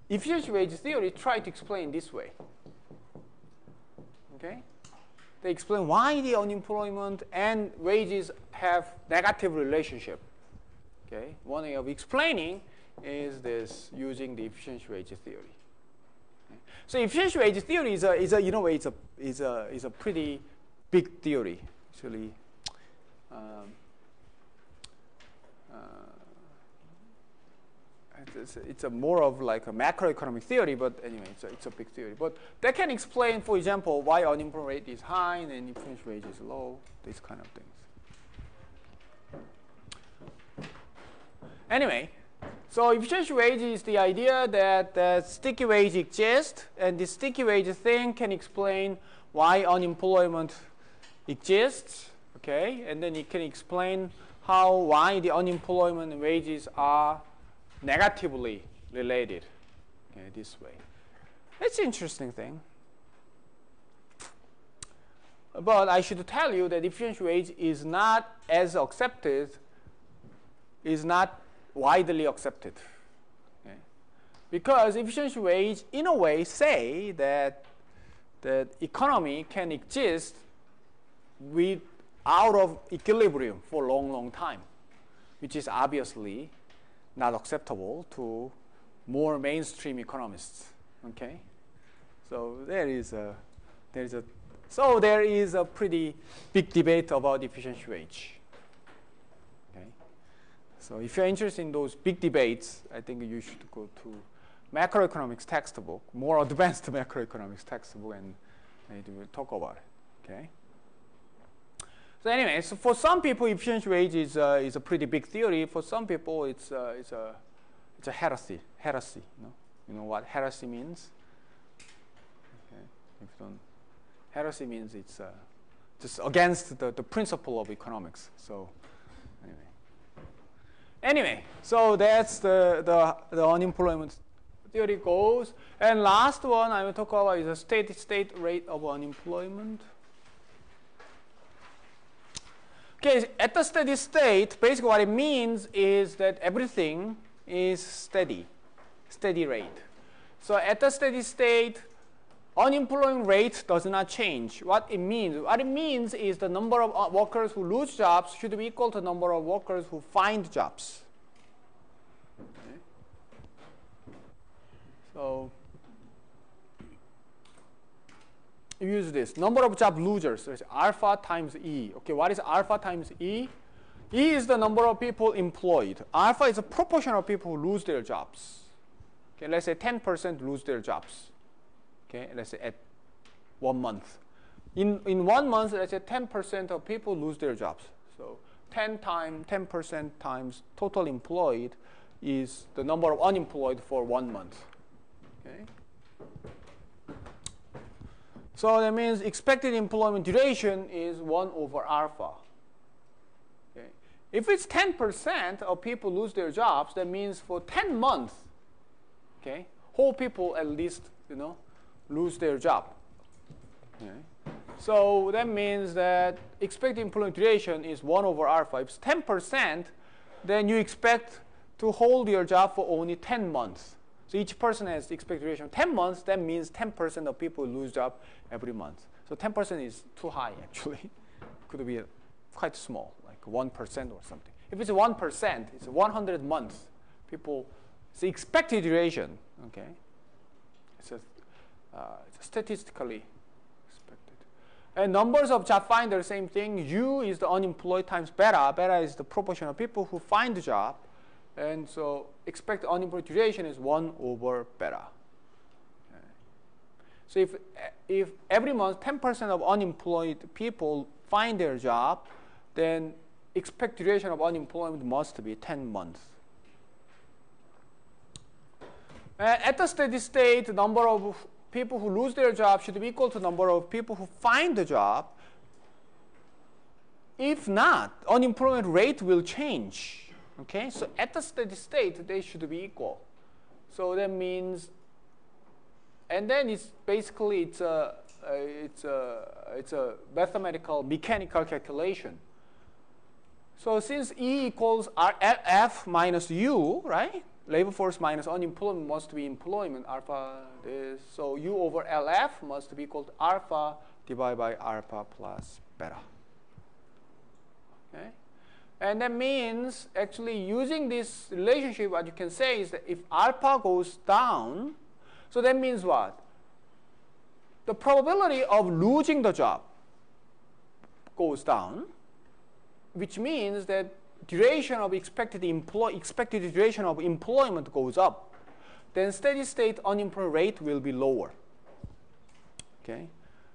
Efficiency wage theory tries to explain this way. Okay? They explain why the unemployment and wages have negative relationship. Okay? One way of explaining is this using the efficiency wage theory. Okay? So efficiency wage theory is a pretty big theory actually. It's a more of like a macroeconomic theory, but anyway, it's a big theory. But that can explain, for example, why unemployment rate is high and efficiency wage is low, these kind of things. Anyway, so efficiency wage is the idea that sticky wage exists, and the sticky wage thing can explain why unemployment exists, okay? And then it can explain why the unemployment and wages are negatively related, okay, this way. It's an interesting thing. But I should tell you that efficiency wage is not as accepted, is not widely accepted. Okay? Because efficiency wage, in a way, say that the economy can exist out of equilibrium for a long, long time, which is obviously not acceptable to more mainstream economists. Okay, so there is a pretty big debate about efficiency wage. Okay, so if you're interested in those big debates, I think you should go to macroeconomics textbook, more advanced macroeconomics textbook, and we'll talk about it. Okay. So anyway, so for some people, efficiency wage is a pretty big theory. For some people, it's a heresy. Heresy. You know what heresy means? Okay. If you don't, heresy means it's just against the principle of economics. So anyway, so that's the unemployment theory goes. And last one I will talk about is the steady state rate of unemployment. Okay, at the steady state, basically what it means is that everything is steady rate. So at the steady state, unemployment rate does not change. What it means is the number of workers who lose jobs should be equal to the number of workers who find jobs. Okay. So you use this number of job losers. So it's alpha times E. Okay, what is alpha times E? E is the number of people employed. Alpha is a proportion of people who lose their jobs. Okay, let's say 10% lose their jobs. Okay, let's say at 1 month. In 1 month, let's say 10% of people lose their jobs. So 10% times total employed is the number of unemployed for 1 month. Okay. So that means expected employment duration is 1 over alpha. Okay. If it's 10% of people lose their jobs, that means for 10 months, okay, whole people at least, lose their job. Okay. So that means that expected employment duration is 1 over alpha. If it's 10%, then you expect to hold your job for only 10 months. So each person has the expected duration of 10 months. That means 10% of people lose job every month. So 10% is too high, actually. Could be quite small, like 1% or something. If it's 1%, it's 100 months. People, it's the expected duration. Okay, it's statistically expected. And numbers of job finder, same thing. U is the unemployed times beta. Beta is the proportion of people who find the job. And so expected unemployed duration is 1 over beta. Okay. So if every month 10% of unemployed people find their job, then expected duration of unemployment must be 10 months. At the steady state, the number of people who lose their job should be equal to the number of people who find the job. If not, unemployment rate will change. Okay, so at the steady state, they should be equal. So that means, and then it's basically it's a mathematical, mechanical calculation. So since E equals F minus U, right? Labor force minus unemployment must be employment. Alpha this. So U over LF must be equal to alpha divided by alpha plus beta. Okay. And that means, actually, using this relationship, what you can say is that if alpha goes down, so that means what? The probability of losing the job goes down, which means that duration of expected duration of employment goes up. Then steady state unemployment rate will be lower. Okay,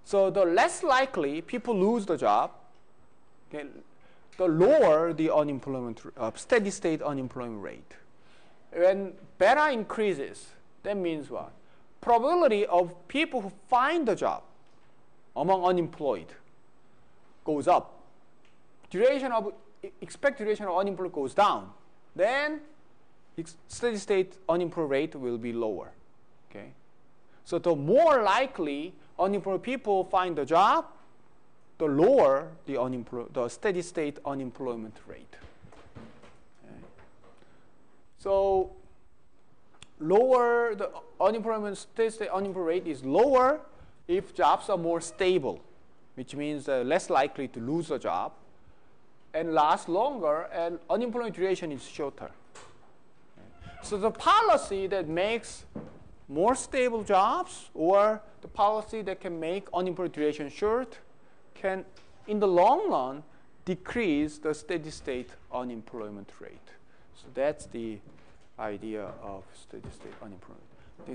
so the less likely people lose the job, okay, the lower the unemployment, steady state unemployment rate. When beta increases, that means what? Probability of people who find the job among unemployed goes up. Expected duration of unemployment goes down. Then steady state unemployment rate will be lower. Okay, so the more likely unemployed people find the job, the lower the steady state unemployment rate. Okay. So lower the steady state unemployment rate is lower if jobs are more stable, which means less likely to lose a job and last longer, and unemployment duration is shorter. So the policy that makes more stable jobs or the policy that can make unemployment duration short can, in the long run, decrease the steady state unemployment rate. So that's the idea of steady state unemployment.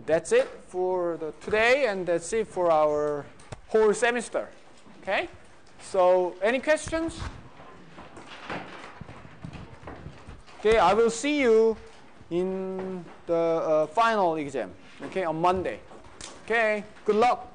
That's it for today, and that's it for our whole semester. Okay? So any questions? Okay, I will see you in the final exam, okay, on Monday. Okay, good luck.